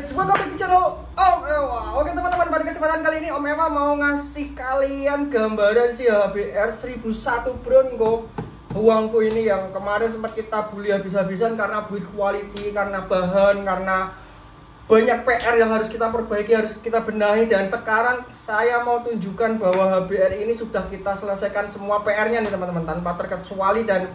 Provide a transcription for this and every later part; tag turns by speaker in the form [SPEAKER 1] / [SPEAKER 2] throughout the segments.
[SPEAKER 1] guys, welcome back ke channel Om Ewa. Oke teman-teman, pada kesempatan kali ini Om Ewa mau ngasih kalian gambaran si HBR 1001 Bronco uangku ini yang kemarin sempat kita bully habis-habisan karena build quality, karena bahan, karena banyak PR yang harus kita perbaiki, harus kita benahi. Dan sekarang saya mau tunjukkan bahwa HBR ini sudah kita selesaikan semua PR-nya nih teman-teman, tanpa terkecuali. Dan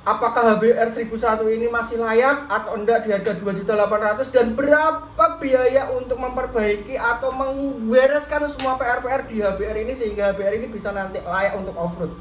[SPEAKER 1] apakah HBR 1001 ini masih layak atau enggak di harga 2.800.000, dan berapa biaya untuk memperbaiki atau membereskan semua PR-PR di HBR ini sehingga HBR ini bisa nanti layak untuk off-road.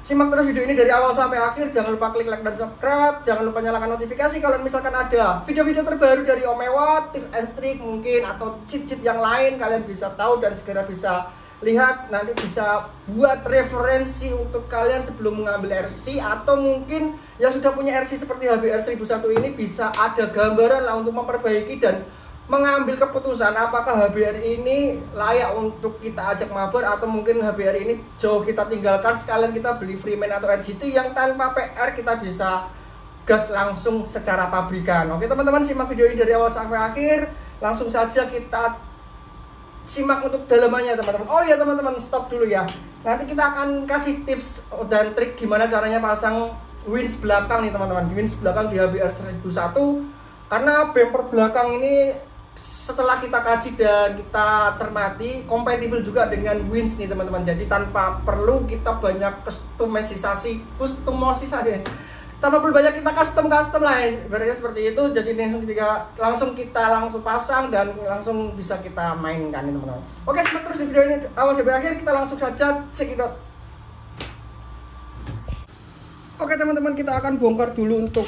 [SPEAKER 1] Simak terus video ini dari awal sampai akhir. Jangan lupa klik like dan subscribe. Jangan lupa nyalakan notifikasi kalau misalkan ada video-video terbaru dari Om Ewa, tips and trik mungkin, atau cheat-cheat yang lain kalian bisa tahu dan segera bisa lihat, nanti bisa buat referensi untuk kalian sebelum mengambil RC, atau mungkin yang sudah punya RC seperti HBR 1001 ini bisa ada gambaran lah untuk memperbaiki dan mengambil keputusan apakah HBR ini layak untuk kita ajak mabar, atau mungkin HBR ini jauh kita tinggalkan, sekalian kita beli Freeman atau RGT yang tanpa PR kita bisa gas langsung secara pabrikan. Oke teman-teman, simak video ini dari awal sampai akhir. Langsung saja kita simak untuk dalamannya teman-teman. Oh ya teman-teman, stop dulu ya. Nanti kita akan kasih tips dan trik gimana caranya pasang winch belakang nih teman-teman. Winch belakang di HBR 1001. Karena bumper belakang ini setelah kita kaji dan kita cermati kompatibel juga dengan winch nih teman-teman. Jadi tanpa perlu kita banyak kustomisasi tanpa perlu banyak kita custom lah, ibaratnya seperti itu. Jadi langsung kita pasang dan langsung bisa kita mainkan nih teman-teman. Oke, simak terus di video ini awal sampai akhir. Kita langsung saja check it out. Oke teman-teman, kita akan bongkar dulu untuk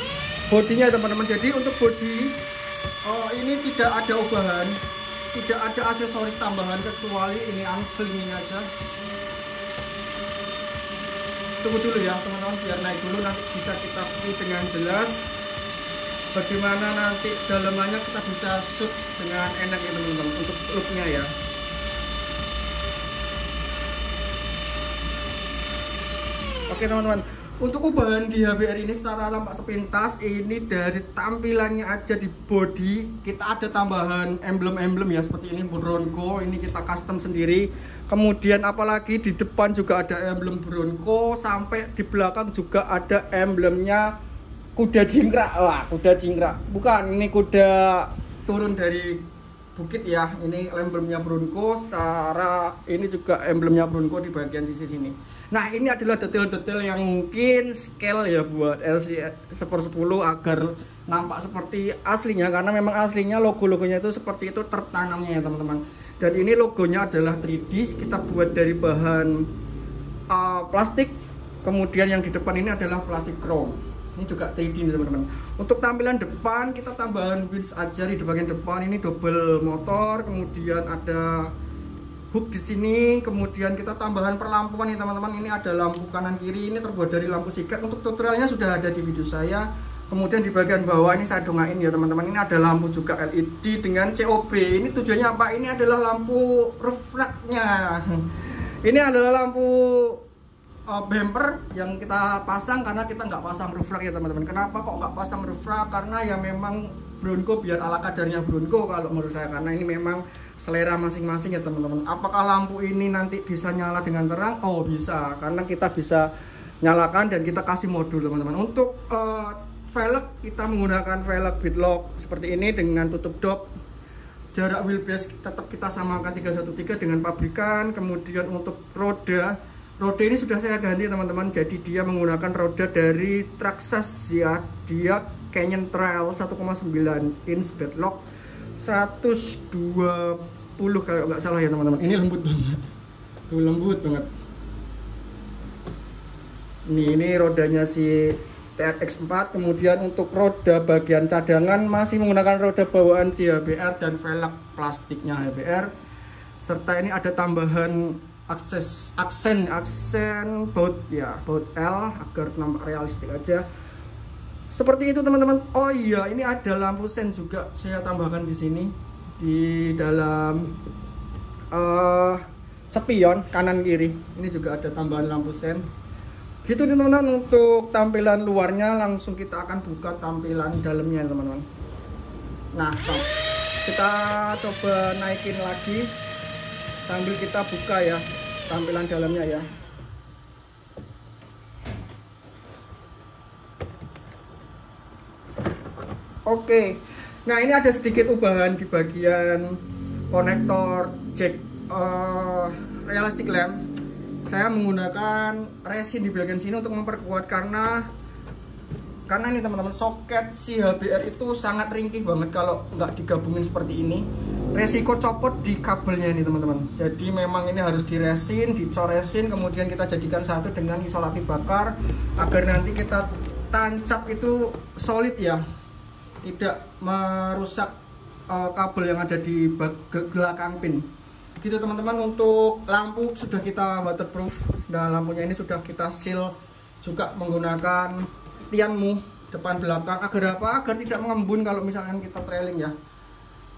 [SPEAKER 1] bodinya teman-teman. Jadi untuk bodi ini tidak ada ubahan, tidak ada aksesoris tambahan kecuali ini anslingnya aja. Tunggu dulu ya teman-teman, biar naik dulu, nanti bisa kita view dengan jelas bagaimana nanti dalamannya, kita bisa shoot dengan enak ya teman-teman untuk looknya ya. Oke teman-teman, untuk ubahan di HBR ini secara tampak sepintas ini dari tampilannya aja di body kita ada tambahan emblem-emblem ya, seperti ini Bronco, ini kita custom sendiri. Kemudian apalagi di depan juga ada emblem Bronco, sampai di belakang juga ada emblemnya kuda jingkrak. Wah, kuda jingkrak. Bukan, ini kuda turun dari bukit ya. Ini emblemnya Bronco, secara ini juga emblemnya Bronco di bagian sisi sini. Nah, ini adalah detail-detail yang mungkin scale ya buat LC 1010 agar nampak seperti aslinya, karena memang aslinya logo-logonya itu seperti itu tertanamnya ya teman-teman. Dan ini logonya adalah 3D, kita buat dari bahan plastik. Kemudian yang di depan ini adalah plastik chrome. Ini juga 3D nih teman-teman. Untuk tampilan depan kita tambahan winch aja di bagian depan, ini double motor, kemudian ada hook di sini, kemudian kita tambahan perlampuan nih teman-teman. Ini ada lampu kanan kiri, ini terbuat dari lampu sikat. Untuk tutorialnya sudah ada di video saya. Kemudian di bagian bawah ini saya dongain ya teman-teman, ini ada lampu juga LED dengan COB. Ini tujuannya apa? Ini adalah lampu roof rack-nya. Ini adalah lampu bumper yang kita pasang karena kita nggak pasang roof rack ya teman-teman. Kenapa kok nggak pasang roof rack? Karena ya memang Bronco biar ala kadarnya Bronco kalau menurut saya, karena ini memang selera masing-masing ya teman-teman. Apakah lampu ini nanti bisa nyala dengan terang? Oh bisa, karena kita bisa nyalakan dan kita kasih modul teman-teman. Untuk velg kita menggunakan velg Bitlock seperti ini dengan tutup dop. Jarak wheelbase tetap kita samakan 313 dengan pabrikan. Kemudian untuk roda ini sudah saya ganti teman-teman, jadi dia menggunakan roda dari Traxxas ya, dia Canyon Trail 1,9 inch Bitlock 120 kalau nggak salah ya teman-teman. Ini lembut banget, tuh lembut banget. Ini rodanya si TRX4. Kemudian untuk roda bagian cadangan masih menggunakan roda bawaan si HBR dan velg plastiknya HBR. Serta ini ada tambahan aksen baut ya, baut L agar nampak realistik aja. Seperti itu teman-teman. Oh iya, ini ada lampu sen juga saya tambahkan di sini di dalam spion kanan kiri. Ini juga ada tambahan lampu sen. Gitu nih teman-teman untuk tampilan luarnya. Langsung kita akan buka tampilan dalamnya teman-teman. Nah, Kita coba naikin lagi sambil kita buka ya tampilan dalamnya ya. Oke, nah ini ada sedikit ubahan di bagian konektor jack realistic lamp. Saya menggunakan resin di bagian sini untuk memperkuat karena ini teman-teman, soket si HBR itu sangat ringkih banget kalau nggak digabungin seperti ini. Resiko copot di kabelnya ini teman-teman. Jadi memang ini harus diresin, dicoresin, kemudian kita jadikan satu dengan isolatif bakar agar nanti kita tancap itu solid ya, tidak merusak kabel yang ada di belakang pin. Gitu teman-teman. Untuk lampu sudah kita waterproof dan lampunya ini sudah kita seal juga menggunakan tianmu depan belakang. Agar apa? Agar tidak mengembun kalau misalkan kita trailing ya.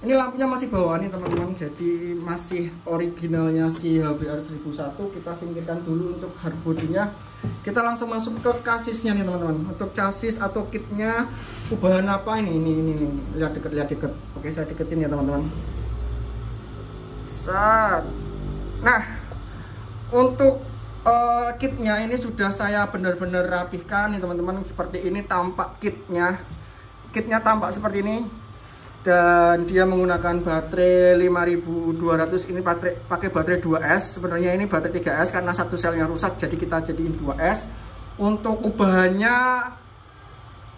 [SPEAKER 1] Ini lampunya masih bawaan nih teman-teman, jadi masih originalnya si HBR 1001. Kita singkirkan dulu untuk hardbody-nya. Kita langsung masuk ke chassisnya nih teman-teman. Untuk chassis atau kitnya ubahan apa ini lihat deket. Oke, saya deketin ya teman-teman. Nah, untuk kitnya ini sudah saya benar-benar rapihkan nih teman-teman. Seperti ini tampak kitnya tampak seperti ini. Dan dia menggunakan baterai 5200. Ini pakai baterai 2S. Sebenarnya ini baterai 3S karena satu selnya rusak, jadi kita jadiin 2S. Untuk ubahannya,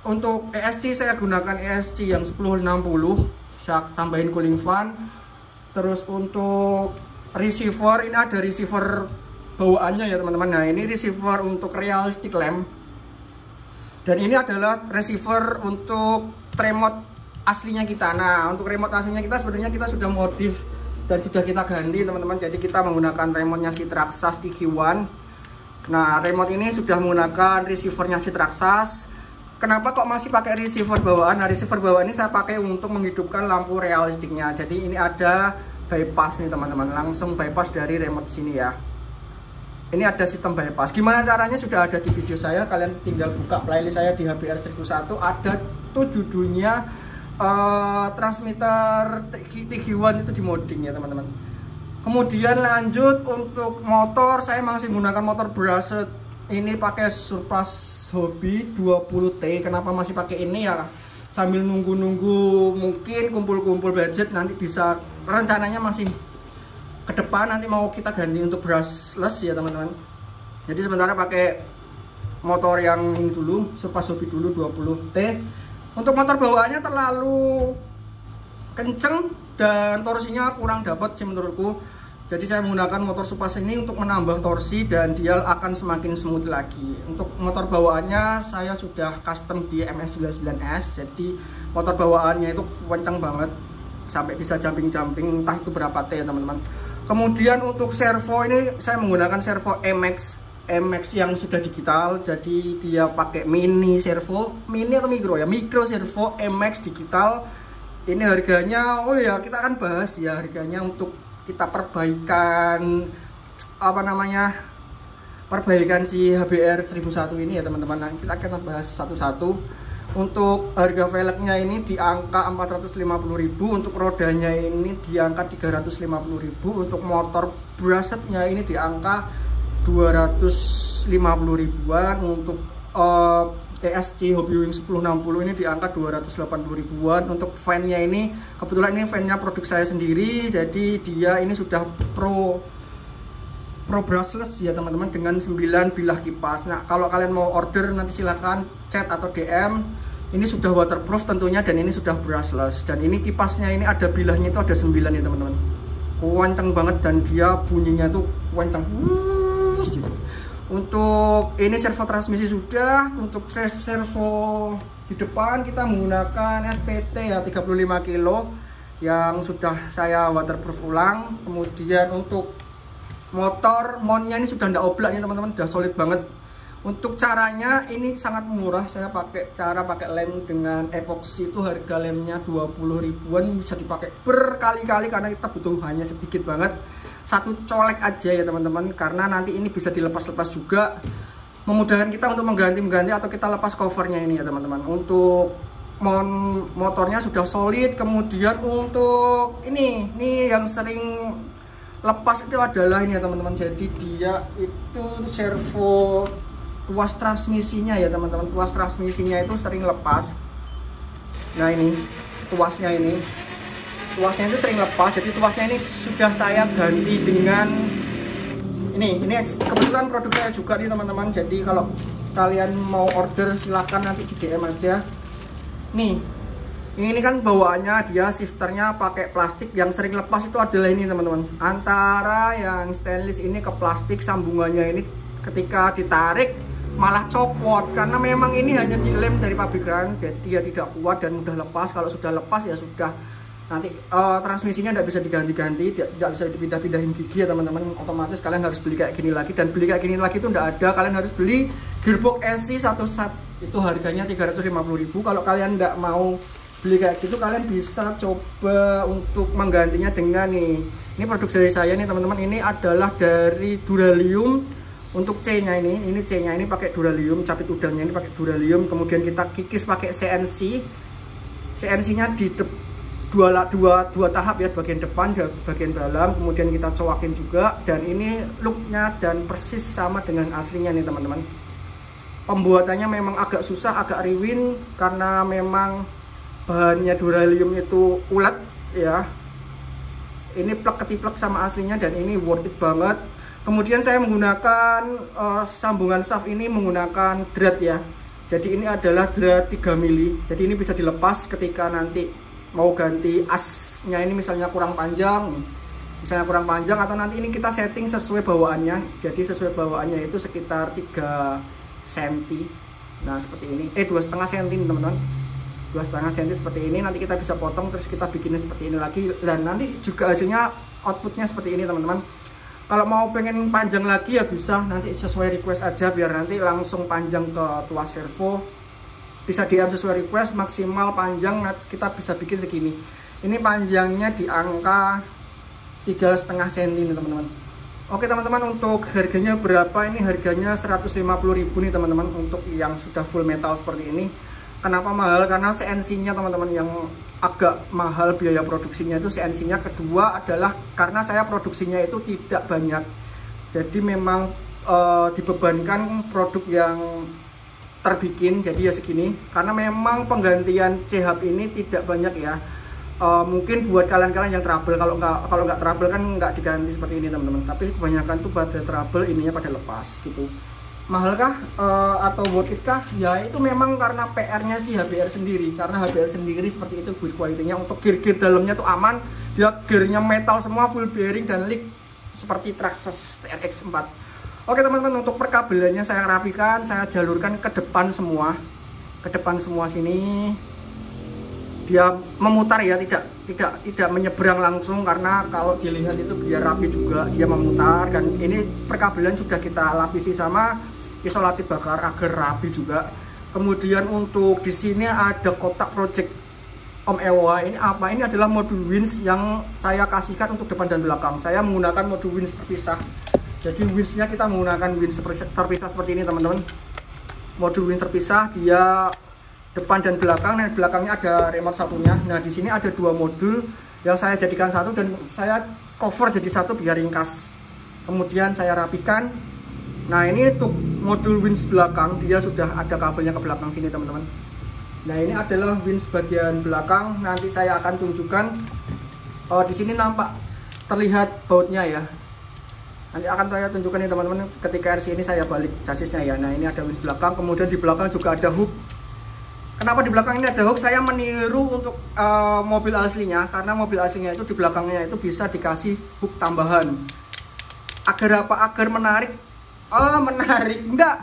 [SPEAKER 1] untuk ESC saya gunakan ESC yang 1060. Saya tambahin cooling fan. Terus untuk receiver, ini ada receiver bawaannya ya teman-teman. Nah, ini receiver untuk realistic lamp. Dan ini adalah receiver untuk remote aslinya kita. Nah, untuk remote aslinya kita sebenarnya kita sudah modif dan sudah kita ganti teman-teman. Jadi kita menggunakan remote-nya si Traxxas TG1. Nah, remote ini sudah menggunakan receivernya si Traxxas. Kenapa kok masih pakai receiver bawaan? Nah, receiver bawaan ini saya pakai untuk menghidupkan lampu realistiknya. Jadi ini ada bypass nih teman-teman, langsung bypass dari remote sini ya. Ini ada sistem bypass. Gimana caranya sudah ada di video saya. Kalian tinggal buka playlist saya di HBR 1001. Ada tuh judulnya transmitter TG1 itu di modding ya teman-teman. Kemudian lanjut untuk motor, saya masih menggunakan motor brushed. Ini pakai Surpass Hobby 20T. Kenapa masih pakai ini ya? Sambil nunggu mungkin kumpul-kumpul budget, nanti bisa, rencananya masih ke depan nanti mau kita ganti untuk brushless ya teman-teman. Jadi sementara pakai motor yang ini dulu, Surpass Hobby dulu 20T. Untuk motor bawaannya terlalu kenceng dan torsinya kurang dapat sih menurutku. Jadi saya menggunakan motor Surpass ini untuk menambah torsi dan dia akan semakin smooth lagi. Untuk motor bawaannya saya sudah custom di MS99S. Jadi motor bawaannya itu kenceng banget sampai bisa jumping-jumping, entah itu berapa T ya teman-teman. Kemudian untuk servo ini saya menggunakan servo MX yang sudah digital. Jadi dia pakai mini servo, mini atau mikro ya, mikro servo MX digital. Ini harganya, oh ya kita akan bahas ya harganya untuk kita perbaikan perbaikan si HBR 1001 ini ya teman-teman. Nah, kita akan bahas satu-satu. Untuk harga velgnya ini di angka 450.000, untuk rodanya ini di angka 350.000, untuk motor brushednya ini di angka 250 ribuan, untuk ESC Hobbywing 1060 ini di angka 280 ribuan. Untuk fan-nya ini kebetulan ini fan-nya produk saya sendiri, jadi dia ini sudah pro brushless ya teman-teman, dengan 9 bilah kipas. Nah, kalau kalian mau order nanti silahkan chat atau DM. Ini sudah waterproof tentunya dan ini sudah brushless. Dan ini kipasnya ini ada bilahnya itu ada 9 ya teman-teman. Kencang banget dan dia bunyinya tuh kencang. Gitu. Untuk ini servo transmisi sudah. Untuk servo di depan kita menggunakan SPT ya 35 kilo yang sudah saya waterproof ulang. Kemudian untuk motor mounnya ini sudah ndak oblak nih teman-teman, udah solid banget. Untuk caranya ini sangat murah. Saya pakai lem dengan epoxy, itu harga lemnya 20 ribuan, bisa dipakai berkali-kali karena kita butuh hanya sedikit banget, satu colek aja ya teman-teman, karena nanti ini bisa dilepas-lepas juga, memudahkan kita untuk mengganti atau kita lepas covernya ini ya teman-teman. Untuk motornya sudah solid. Kemudian untuk ini yang sering lepas itu adalah ini ya teman-teman. Jadi dia itu servo tuas transmisinya ya teman-teman. Tuas transmisinya itu sering lepas. Nah ini tuasnya itu sering lepas. Jadi tuasnya ini sudah saya ganti dengan ini kebetulan produk saya juga nih teman-teman. Jadi kalau kalian mau order silahkan nanti di DM aja. Nih ini kan bawaannya dia shifternya pakai plastik. Yang sering lepas itu adalah ini teman-teman, antara yang stainless ini ke plastik, sambungannya ini ketika ditarik malah copot karena memang ini hanya dilem dari pabrikan, jadi dia tidak kuat dan mudah lepas. Kalau sudah lepas ya sudah, nanti transmisinya tidak bisa diganti-ganti, tidak bisa dipindah-pindahin gigi ya teman-teman. Otomatis kalian harus beli kayak gini lagi, dan beli kayak gini lagi itu tidak ada. Kalian harus beli gearbox SC satu set, itu harganya 350.000. Kalau kalian tidak mau beli kayak gitu, kalian bisa coba untuk menggantinya dengan ini produk dari saya nih teman-teman. Ini adalah dari Duralium. Untuk C-nya ini C-nya ini pakai Duralium, capit udangnya ini pakai Duralium. Kemudian kita kikis pakai CNC. CNC-nya di dua tahap ya, bagian depan dan bagian dalam. Kemudian kita cowakin juga, dan ini looknya dan persis sama dengan aslinya nih teman-teman. Pembuatannya memang agak susah, agak riwin karena memang bahannya Duralium itu ulet ya. Ini plek ketiplek sama aslinya, dan ini worth it banget. Kemudian saya menggunakan sambungan shaft ini menggunakan drat ya. Jadi ini adalah drat 3 mili. Jadi ini bisa dilepas ketika nanti mau ganti asnya, ini misalnya kurang panjang, atau nanti ini kita setting sesuai bawaannya. Jadi sesuai bawaannya itu sekitar 3 cm. Nah seperti ini, 2,5 cm teman-teman, 2,5 cm seperti ini. Nanti kita bisa potong terus kita bikinnya seperti ini lagi, dan nanti juga hasilnya outputnya seperti ini teman-teman. Kalau mau pengen panjang lagi ya bisa, nanti sesuai request aja, biar nanti langsung panjang ke tuas servo. Bisa DM sesuai request, maksimal panjang kita bisa bikin segini. Ini panjangnya di angka 3,5 cm nih teman-teman. Oke teman-teman, untuk harganya berapa? Ini harganya 150.000 nih teman-teman, untuk yang sudah full metal seperti ini. Kenapa mahal? Karena CNC-nya teman-teman yang agak mahal biaya produksinya itu CNC-nya. Kedua adalah karena saya produksinya itu tidak banyak, jadi memang dibebankan produk yang terbikin, jadi ya segini. Karena memang penggantian C-hub ini tidak banyak ya. Mungkin buat kalian-kalian yang trouble, kalau nggak trouble kan nggak diganti seperti ini teman-teman. Tapi kebanyakan tuh pada trouble ininya pada lepas gitu. Mahal kah atau worth it kah? Ya itu memang karena PR-nya si HBR sendiri. Karena HBR sendiri seperti itu build quality-nya. Untuk gear-gear dalamnya tuh aman. Dia gearnya metal semua, full bearing dan leak seperti Traxxas TRX 4. Oke teman-teman, untuk perkabelannya saya rapikan, saya jalurkan ke depan semua. Ke depan semua sini. Dia memutar ya, tidak menyeberang langsung, karena kalau dilihat itu biar rapi juga dia memutar. Dan ini perkabelan sudah kita lapisi sama isolatif bakar agar rapi juga. Kemudian untuk di sini ada kotak project Om Ewa. Ini apa? Ini adalah modul winch yang saya kasihkan untuk depan dan belakang. Saya menggunakan modul winch terpisah. Jadi winchnya kita menggunakan winch terpisah seperti ini teman-teman. Modul winch terpisah, dia depan dan belakang. Nah, belakangnya ada remote satunya. Nah, di sini ada 2 modul yang saya jadikan satu, dan saya cover jadi satu biar ringkas. Kemudian saya rapikan. Nah, ini untuk modul winch belakang, dia sudah ada kabelnya ke belakang sini teman-teman. Nah, ini adalah winch bagian belakang. Nanti saya akan tunjukkan. Di sini nampak terlihat bautnya ya. Nanti akan saya tunjukkan nih teman-teman ketika RC ini saya balik chassisnya ya. Nah, ini ada winch belakang. Kemudian di belakang juga ada hook. Kenapa di belakang ini ada hook? Saya meniru untuk mobil aslinya, karena mobil aslinya itu di belakangnya itu bisa dikasih hook tambahan. Agar apa? Agar menarik. Menarik enggak?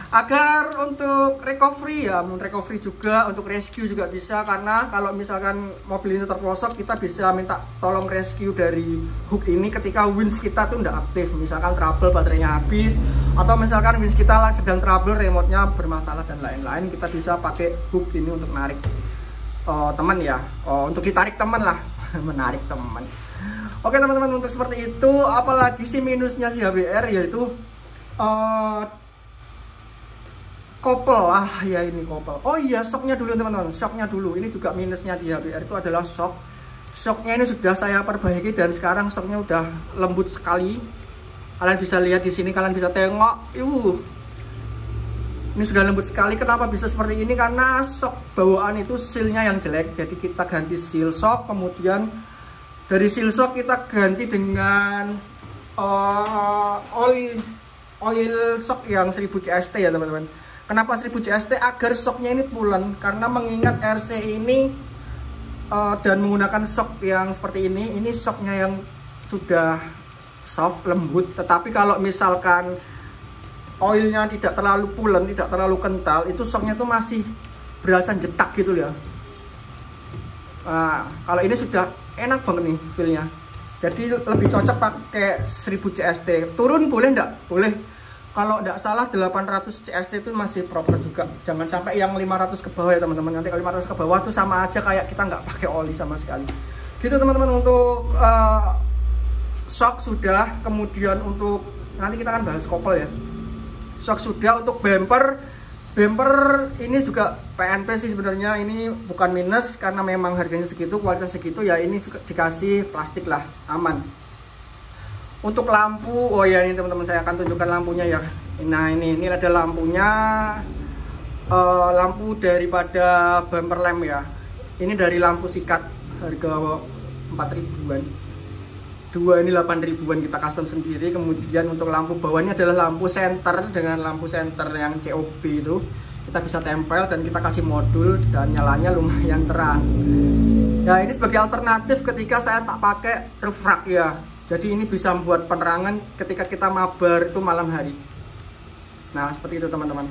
[SPEAKER 1] Agar untuk recovery ya, recovery juga, untuk rescue juga bisa. Karena kalau misalkan mobil ini terpelosok, kita bisa minta tolong rescue dari hook ini ketika winch kita tuh enggak aktif. Misalkan trouble baterainya habis, atau misalkan winch kita sedang trouble, remote-nya bermasalah dan lain-lain, kita bisa pakai hook ini untuk narik teman ya, untuk ditarik teman lah. Menarik teman. Oke teman-teman, untuk seperti itu. Apalagi sih minusnya si HBR, yaitu Kopel, ya ini kopel. Oh iya, shocknya dulu teman-teman, shocknya dulu. Ini juga minusnya di HBR itu adalah shock. Shocknya ini sudah saya perbaiki dan sekarang shocknya udah lembut sekali. Kalian bisa lihat di sini, kalian bisa tengok. Ini sudah lembut sekali. Kenapa bisa seperti ini? Karena shock bawaan itu sealnya yang jelek. Jadi kita ganti seal shock, kemudian dari seal shock kita ganti dengan oil shock yang 1000 CST ya teman-teman. Kenapa 1000 CST? Agar shocknya ini pulen, karena mengingat RC ini dan menggunakan shock yang seperti ini shocknya yang sudah soft, lembut. Tetapi kalau misalkan oilnya tidak terlalu pulen, tidak terlalu kental, itu shocknya itu masih berasa jetak gitu ya. Nah, kalau ini sudah enak banget nih feelnya. Jadi lebih cocok pakai 1000 CST. Turun boleh enggak? Boleh. Kalau enggak salah 800 CST itu masih proper juga. Jangan sampai yang 500 ke bawah ya teman-teman. Nanti kalau 500 ke bawah tuh sama aja kayak kita nggak pakai oli sama sekali. Gitu teman-teman, untuk shock sudah. Kemudian untuk nanti kita akan bahas kopel ya. Shock sudah. Untuk bumper ini juga PNP sih sebenarnya, ini bukan minus karena memang harganya segitu, kualitas segitu ya, ini juga dikasih plastik lah, aman. Untuk lampu, oh ya ini teman-teman saya akan tunjukkan lampunya ya. Nah ini ada lampunya, lampu daripada bumper lamp ya. Ini dari lampu sikat, harga 4.000-an. Dua ini 8.000-an, kita custom sendiri. Kemudian untuk lampu bawahnya adalah lampu senter dengan lampu senter yang COB itu kita bisa tempel dan kita kasih modul dan nyalanya lumayan terang. Ya ini sebagai alternatif ketika saya tak pakai roof rack ya. Jadi ini bisa membuat penerangan ketika kita mabar itu malam hari. Nah seperti itu teman-teman.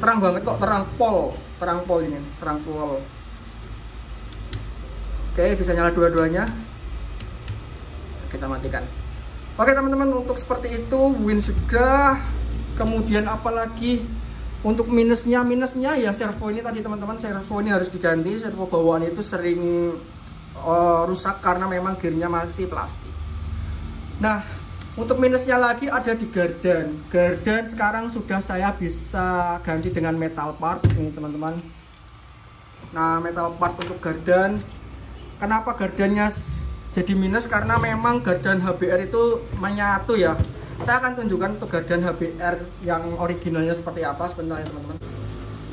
[SPEAKER 1] Terang banget kok, terang pol ini, terang pol. Oke, bisa nyala dua-duanya. Kita matikan. Oke teman-teman, untuk seperti itu win sudah. Kemudian apalagi untuk minusnya ya servo ini tadi teman-teman, servo ini harus diganti. Servo bawaan itu sering rusak karena memang gearnya masih plastik. Nah untuk minusnya lagi ada di gardan. Gardan sekarang sudah saya bisa ganti dengan metal part ini teman-teman. Nah metal part untuk gardan, kenapa gardannya jadi minus? Karena memang gardan HBR itu menyatu ya. Saya akan tunjukkan untuk gardan HBR yang originalnya seperti apa sebentar ya teman-teman.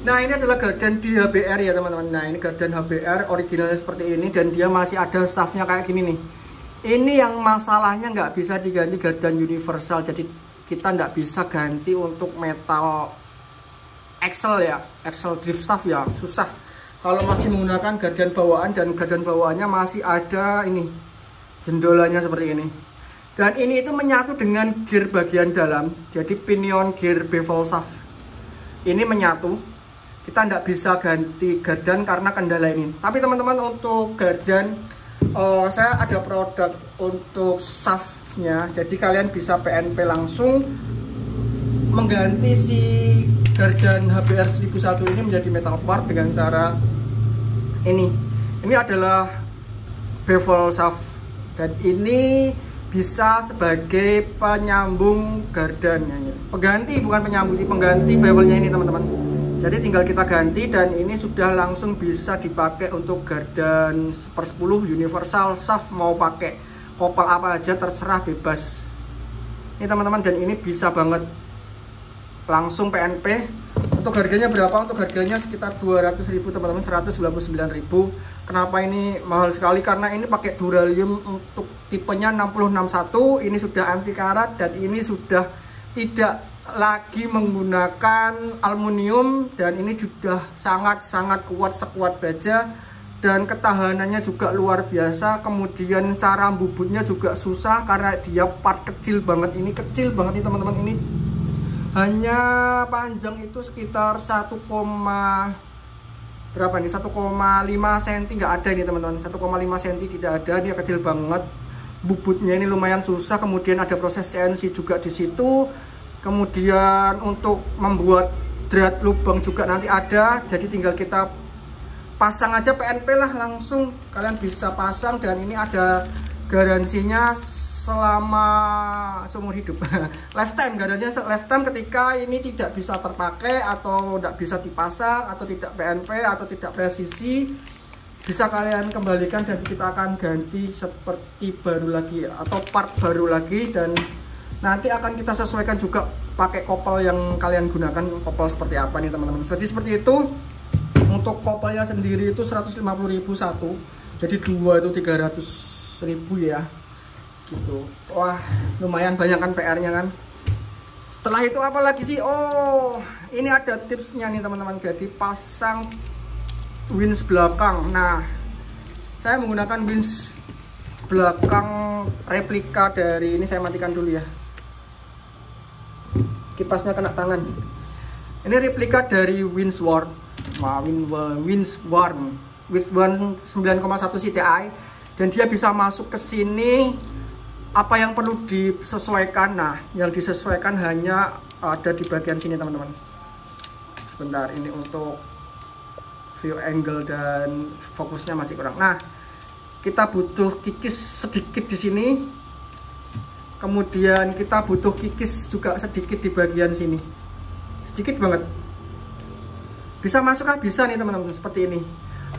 [SPEAKER 1] Nah ini adalah gardan di HBR ya teman-teman. Nah ini gardan HBR originalnya seperti ini dan dia masih ada shaftnya kayak gini nih. Ini yang masalahnya nggak bisa diganti gardan universal. Jadi kita nggak bisa ganti untuk metal axle ya, axle drift shaft ya, susah. Kalau masih menggunakan gardan bawaan dan gardan bawaannya masih ada ini jendolanya seperti ini. Dan ini itu menyatu dengan gear bagian dalam. Jadi pinion gear bevel shaft ini menyatu. Kita tidak bisa ganti gardan karena kendala ini. Tapi teman-teman untuk gardan saya ada produk untuk shaftnya. Jadi kalian bisa PNP langsung mengganti si gardan HBR 1001 ini menjadi metal part dengan cara ini. Ini adalah bevel shaft. Dan ini bisa sebagai penyambung gardannya. Pengganti, bukan penyambung sih, pengganti bevelnya ini teman-teman. Jadi tinggal kita ganti dan ini sudah langsung bisa dipakai untuk gardan 1/10 universal shaft, mau pakai kopel apa aja terserah, bebas. Ini teman-teman, dan ini bisa banget langsung PNP. Untuk harganya berapa? Untuk harganya sekitar 200.000 teman-teman, 199.000. Kenapa ini mahal sekali? Karena ini pakai duralium untuk tipenya 6061. Ini sudah anti karat dan ini sudah tidak lagi menggunakan aluminium, dan ini sudah sangat-sangat kuat, sekuat baja, dan ketahanannya juga luar biasa. Kemudian cara bubutnya juga susah karena dia part kecil banget. Ini kecil banget nih teman-teman. Ini hanya panjang itu sekitar 1, berapa nih, 1,5 cm nggak ada ini teman-teman. 1,5 cm tidak ada, dia kecil banget. Bubutnya ini lumayan susah. Kemudian ada proses CNC juga di situ. Kemudian untuk membuat drat lubang juga nanti ada. Jadi tinggal kita pasang aja PNP lah langsung, kalian bisa pasang. Dan ini ada garansinya selama seumur hidup. Lifetime, garansinya lifetime ketika ini tidak bisa terpakai atau tidak bisa dipasang atau tidak PNP atau tidak presisi, bisa kalian kembalikan dan kita akan ganti seperti baru lagi atau part baru lagi, dan nanti akan kita sesuaikan juga pakai kopel yang kalian gunakan, kopel seperti apa nih teman-teman. Jadi seperti itu. Untuk kopelnya sendiri itu 150.000 satu, jadi dua itu 300.000 ya gitu. Wah, lumayan banyak kan PR-nya kan. Setelah itu apa lagi sih? Oh, ini ada tipsnya nih teman-teman. Jadi pasang winch belakang. Nah, saya menggunakan winch belakang replika dari ini. Saya matikan dulu ya, kipasnya kena tangan. Ini replika dari Windsworn. Wah, Windsworn 9,1 CTI, dan dia bisa masuk ke sini. Apa yang perlu disesuaikan? Nah, yang disesuaikan hanya ada di bagian sini teman-teman. Sebentar, ini untuk view angle dan fokusnya masih kurang. Nah, kita butuh kikis sedikit di sini, kemudian kita butuh kikis juga sedikit di bagian sini, sedikit banget. Bisa masuk kan? Bisa nih teman-teman, seperti ini.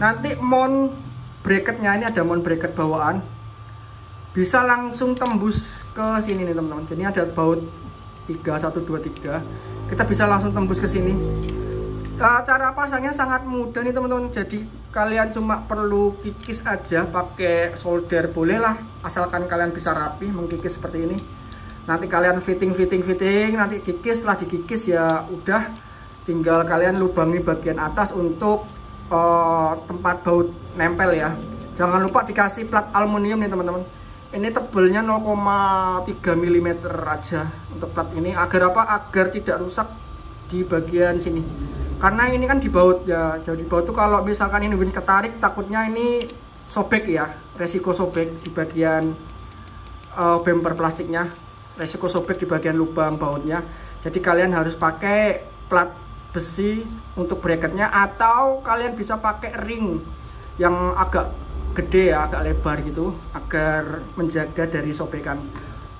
[SPEAKER 1] Nanti mount bracketnya, ini ada mount bracket bawaan, bisa langsung tembus ke sini nih teman-teman. Jadi ada baut 3, 1, 2, 3. Kita bisa langsung tembus ke sini. Cara pasangnya sangat mudah nih teman-teman. Jadi kalian cuma perlu kikis aja, pakai solder boleh lah, asalkan kalian bisa rapi mengkikis seperti ini. Nanti kalian fitting, nanti kikis. Setelah dikikis ya udah, tinggal kalian lubangi bagian atas untuk tempat baut nempel ya. Jangan lupa dikasih plat aluminium nih teman-teman. Ini tebelnya 0,3 mm aja untuk plat ini. Agar apa? Agar tidak rusak di bagian sini. Karena ini kan di baut ya. Jadi baut tuh kalau misalkan ini winch ketarik, takutnya ini sobek ya. Resiko sobek di bagian bumper plastiknya. Resiko sobek di bagian lubang bautnya. Jadi kalian harus pakai plat besi untuk bracketnya, atau kalian bisa pakai ring yang agak gede ya, agak lebar gitu, agar menjaga dari sobekan.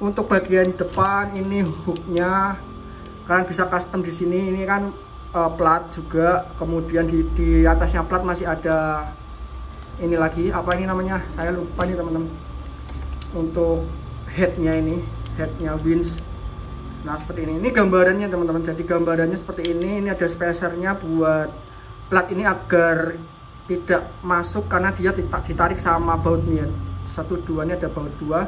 [SPEAKER 1] Untuk bagian depan ini hooknya kalian bisa custom di sini. Ini kan plat juga, kemudian di atasnya plat masih ada ini lagi, apa ini namanya, saya lupa nih teman-teman. Untuk headnya, ini headnya winch. Nah seperti ini gambarannya teman-teman. Jadi gambarannya seperti ini ada spacernya buat plat ini agar tidak masuk, karena dia ditarik sama bautnya. 1, 2 ini ada baut 2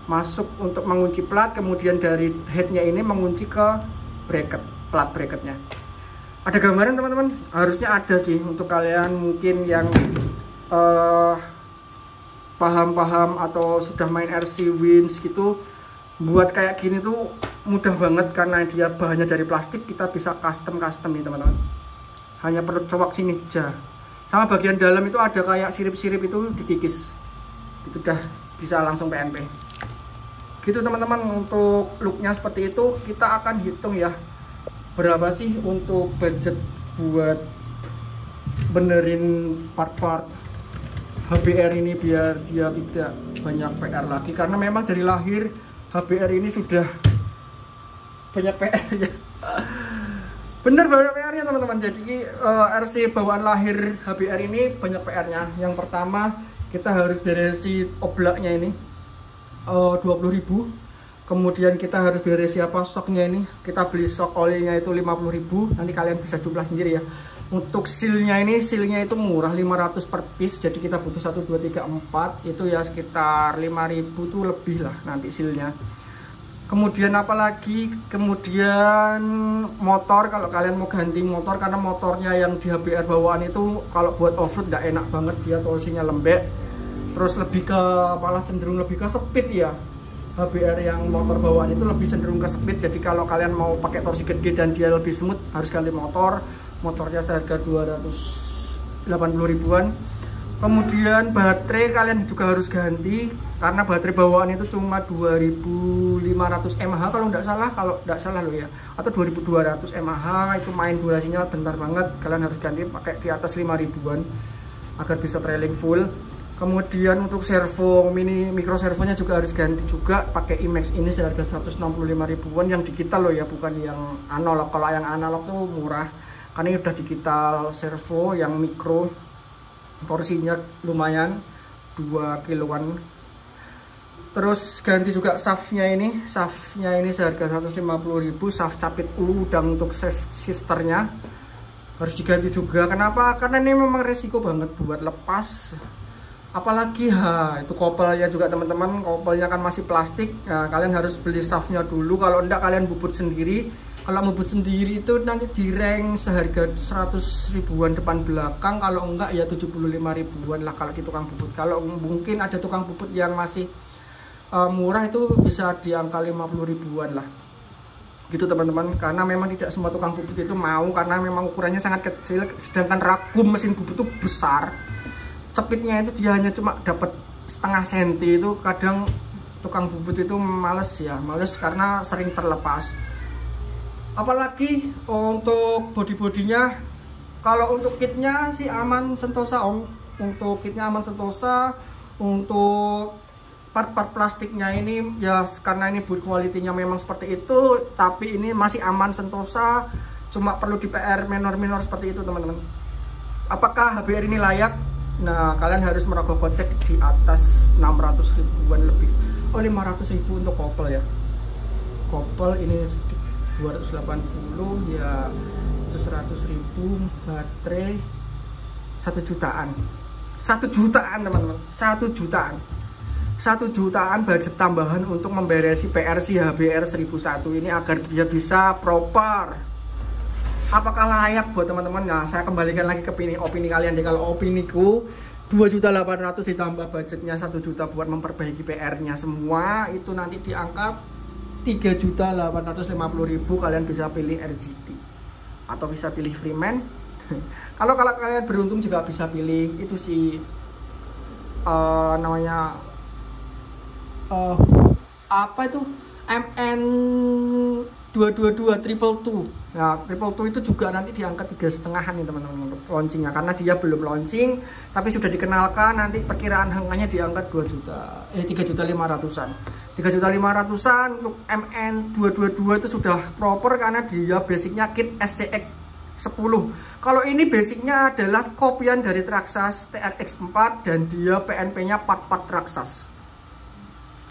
[SPEAKER 1] masuk untuk mengunci plat, kemudian dari headnya ini mengunci ke bracket, plat bracketnya. Ada gambaran teman-teman? Harusnya ada sih, untuk kalian mungkin yang paham-paham atau sudah main RC winch gitu. Buat kayak gini tuh mudah banget, karena dia bahannya dari plastik. Kita bisa custom nih teman-teman. Hanya perlu cowok sini aja. Sama bagian dalam itu ada kayak sirip-sirip, itu dikikis. Itu udah bisa langsung PNP. Gitu teman-teman. Untuk looknya seperti itu. Kita akan hitung ya, berapa sih untuk budget buat benerin part-part HBR ini biar dia tidak banyak PR lagi. Karena memang dari lahir HBR ini sudah banyak PR ya. Bener banyak PR-nya teman-teman. Jadi RC bawaan lahir HBR ini banyak PR-nya. Yang pertama, kita harus beresi oblaknya ini 20.000. Kemudian kita harus beresi soknya ini. Kita beli sok olinya itu 50.000. Nanti kalian bisa jumlah sendiri ya. Untuk sealnya ini, sealnya itu murah, 500 per piece. Jadi kita butuh 1, 2, 3, 4. Itu ya sekitar 5.000 tuh lebih lah nanti sealnya. Kemudian apalagi, kemudian motor. Kalau kalian mau ganti motor, karena motornya yang di HBR bawaan itu kalau buat off-road gak enak banget, dia torsinya lembek. Terus lebih ke, malah cenderung lebih ke speed ya. HBR yang motor bawaan itu lebih cenderung ke speed. Jadi kalau kalian mau pakai torsi gede dan dia lebih smooth, harus ganti motor. Motornya seharga 280 ribuan. Kemudian baterai kalian juga harus ganti, karena baterai bawaan itu cuma 2500 mAh kalau tidak salah loh ya, atau 2200 mAh. Itu main durasinya bentar banget. Kalian harus ganti pakai di atas 5000-an agar bisa trailing full. Kemudian untuk servo micro servonya juga harus ganti juga, pakai IMAX ini seharga 165 ribuan yang digital loh ya, bukan yang analog. Kalau yang analog tuh murah, karena ini udah digital servo yang mikro, torsinya lumayan 2 kiloan. Terus ganti juga shaftnya ini seharga 150.000, shaft capit udang untuk shifternya harus diganti juga. Kenapa? Karena ini memang resiko banget buat lepas. Apalagi itu kopelnya juga teman-teman, kopelnya kan masih plastik. Nah, kalian harus beli shaftnya dulu, kalau enggak kalian bubut sendiri. Kalau bubut sendiri itu nanti direng seharga 100 ribuan depan belakang, kalau enggak ya 75 ribuan lah kalau di tukang bubut. Kalau mungkin ada tukang bubut yang masih murah itu bisa di angka 50 ribuan lah gitu teman-teman, karena memang tidak semua tukang bubut itu mau, karena memang ukurannya sangat kecil, sedangkan ragum mesin bubut itu besar. Cepitnya itu dia hanya cuma dapat setengah senti, itu kadang tukang bubut itu males karena sering terlepas. Apalagi untuk body-bodinya, kalau untuk kitnya sih aman sentosa om, untuk kitnya aman sentosa. Untuk part-part plastiknya ini ya karena ini build quality-nya memang seperti itu, tapi ini masih aman sentosa, cuma perlu di PR minor-minor seperti itu teman-teman. Apakah HBR ini layak? Nah, kalian harus merogoh kocek di atas 600 ribuan lebih. 500 ribu untuk kopel ya. Kopel ini 280 ya, 100 ribu. Baterai 1 jutaan. 1 jutaan teman-teman, 1 jutaan. 1 jutaan budget tambahan untuk memberesi PRC HBR 1001 ini agar dia bisa proper. Apakah layak buat teman-teman? Nah, saya kembalikan lagi ke opini kalian deh. Kalau opiniku 2.800.000 ditambah budgetnya 1 juta buat memperbaiki PR-nya semua, itu nanti diangkat 3.850.000. Kalian bisa pilih RGT atau bisa pilih Freeman. Kalau kalian beruntung juga bisa pilih itu sih namanya apa itu MN 222 triple 2. Nah, triple 2 itu juga nanti diangkat 3,5-an nih teman-teman untuk launchingnya, karena dia belum launching tapi sudah dikenalkan. Nanti perkiraan harganya diangkat 3.500-an. 3.500-an untuk MN 222 itu sudah proper karena dia basicnya kit SCX 10. Kalau ini basicnya adalah kopian dari Traxxas TRX 4 dan dia PNP-nya part-part Traxxas.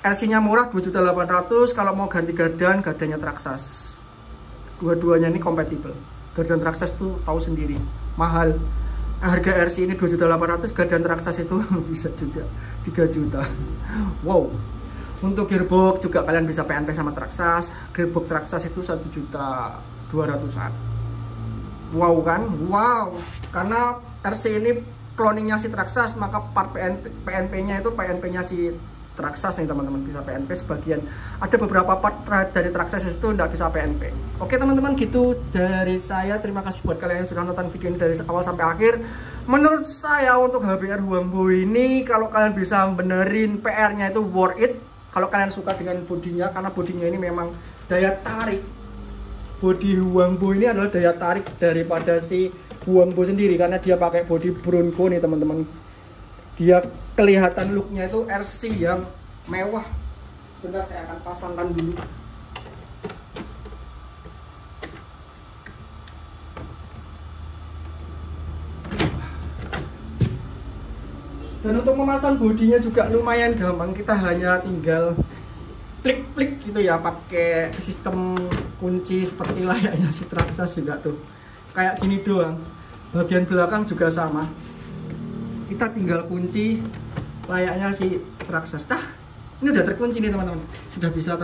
[SPEAKER 1] RC-nya murah 2.800.000. Kalau mau ganti gardannya Traxxas. Dua-duanya ini kompatibel. Gardan Traxxas itu tahu sendiri mahal. Harga RC ini 2.800.000, gardan Traxxas itu bisa juga 3 juta. Wow. Untuk gearbox juga kalian bisa PNP sama Traxxas. Gearbox Traxxas itu 1.200.000-an. Wow kan? Wow. Karena RC ini cloningnya si Traxxas, maka part PNP-nya itu PNP-nya si Traxxas nih teman-teman, bisa PNP sebagian. Ada beberapa part dari Traxxas itu tidak bisa PNP. Oke teman-teman, gitu dari saya. Terima kasih buat kalian yang sudah nonton video ini dari awal sampai akhir. Menurut saya untuk HBR Huangbo ini, kalau kalian bisa benerin PR-nya itu worth it. Kalau kalian suka dengan bodinya, karena bodinya ini memang daya tarik. Bodi Huangbo ini adalah daya tarik daripada si Huangbo sendiri, karena dia pakai bodi Bronco nih teman-teman. Dia kelihatan looknya itu RC yang mewah. Sebentar saya akan pasangkan dulu. Dan untuk memasang bodinya juga lumayan gampang. Kita hanya tinggal klik-klik gitu ya, pakai sistem kunci seperti layaknya si Traxxas juga tuh. Kayak gini doang. Bagian belakang juga sama. Kita tinggal kunci layaknya si Traxxas. Ini udah terkunci nih teman-teman, sudah bisa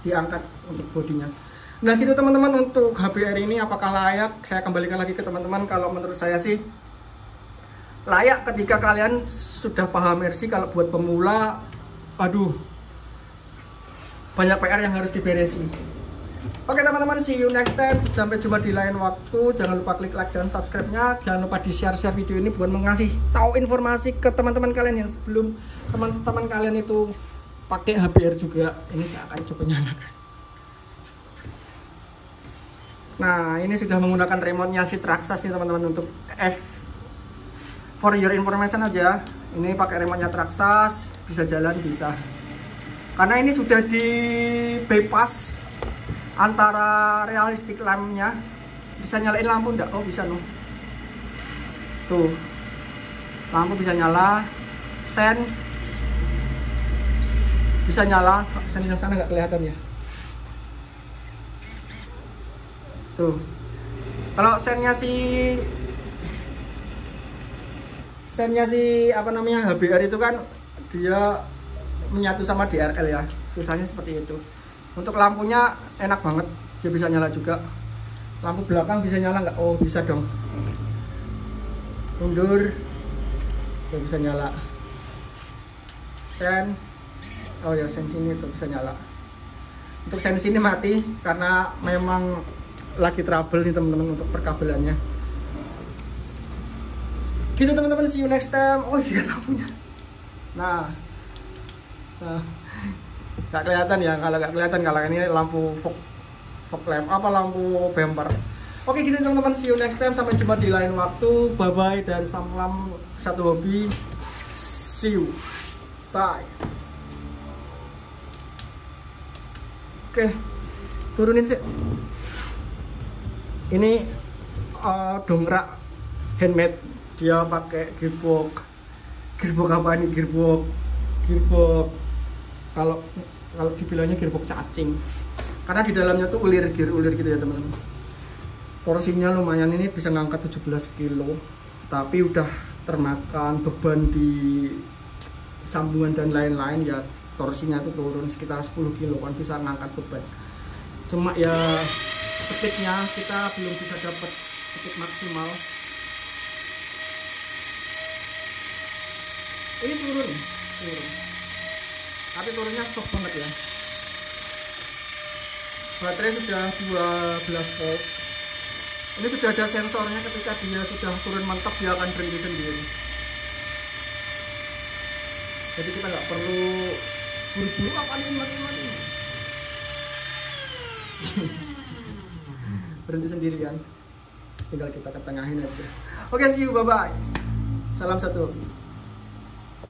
[SPEAKER 1] diangkat untuk bodinya. Nah gitu teman-teman, untuk HBR ini apakah layak? Saya kembalikan lagi ke teman-teman. Kalau menurut saya sih layak ketika kalian sudah paham RC. Kalau buat pemula, aduh, banyak PR yang harus diberesi. Oke teman-teman, see you next time. Sampai jumpa di lain waktu. Jangan lupa klik like dan subscribe-nya. Jangan lupa di share video ini buat mengasih tahu informasi ke teman-teman kalian yang sebelum teman-teman kalian itu pakai HBR juga. Ini saya akan coba nyalakan. Nah, ini sudah menggunakan remote-nya si Traxxas nih teman-teman. Untuk for your information aja, Ini pakai remote-nya Traxxas, bisa jalan bisa. Karena ini sudah di bypass antara realistic lamp-nya. Bisa nyalain lampu enggak? Oh bisa loh. Tuh. Lampu bisa nyala. Sen bisa nyala. Sen yang sana nggak kelihatan ya. Tuh. Kalau sennya si apa namanya HBR itu kan dia menyatu sama DRL ya, susahnya seperti itu. Untuk lampunya enak banget, dia bisa nyala juga. Lampu belakang bisa nyala nggak? Oh bisa dong. Mundur, dia bisa nyala. Sen, oh ya sen sini tuh bisa nyala. Untuk sen sini mati karena memang lagi trouble nih teman-teman untuk perkabelannya. Gitu teman-teman, see you next time. Oh iya lampunya. Nah, nggak kelihatan ya, kalau nggak kelihatan kalau ini lampu fog lamp apa lampu bumper. Oke gitu teman-teman, see you next time, sampai jumpa di lain waktu. Bye bye dan salam satu hobi. See you, bye. Oke, turunin sih. Ini dongkrak handmade, dia pakai gearbox apa ini, gearbox kalau dibilangnya gearbox cacing, karena di dalamnya tuh ulir gitu ya teman-teman. Torsinya lumayan, ini bisa ngangkat 17 kilo, tapi udah termakan beban di sambungan dan lain-lain ya, torsinya tuh turun sekitar 10 kilo kan, bisa ngangkat beban. Cuma ya speednya kita belum bisa dapat speed maksimal. Ini turun, tapi turunnya soft banget ya. Baterai sudah 12 volt. Ini sudah ada sensornya, ketika dia sudah turun mantap dia akan berhenti sendiri. Jadi kita nggak perlu buru-buru apa nih mati. Berhenti sendiri kan, tinggal kita ketengahin aja. Oke, see you, bye bye, salam satu.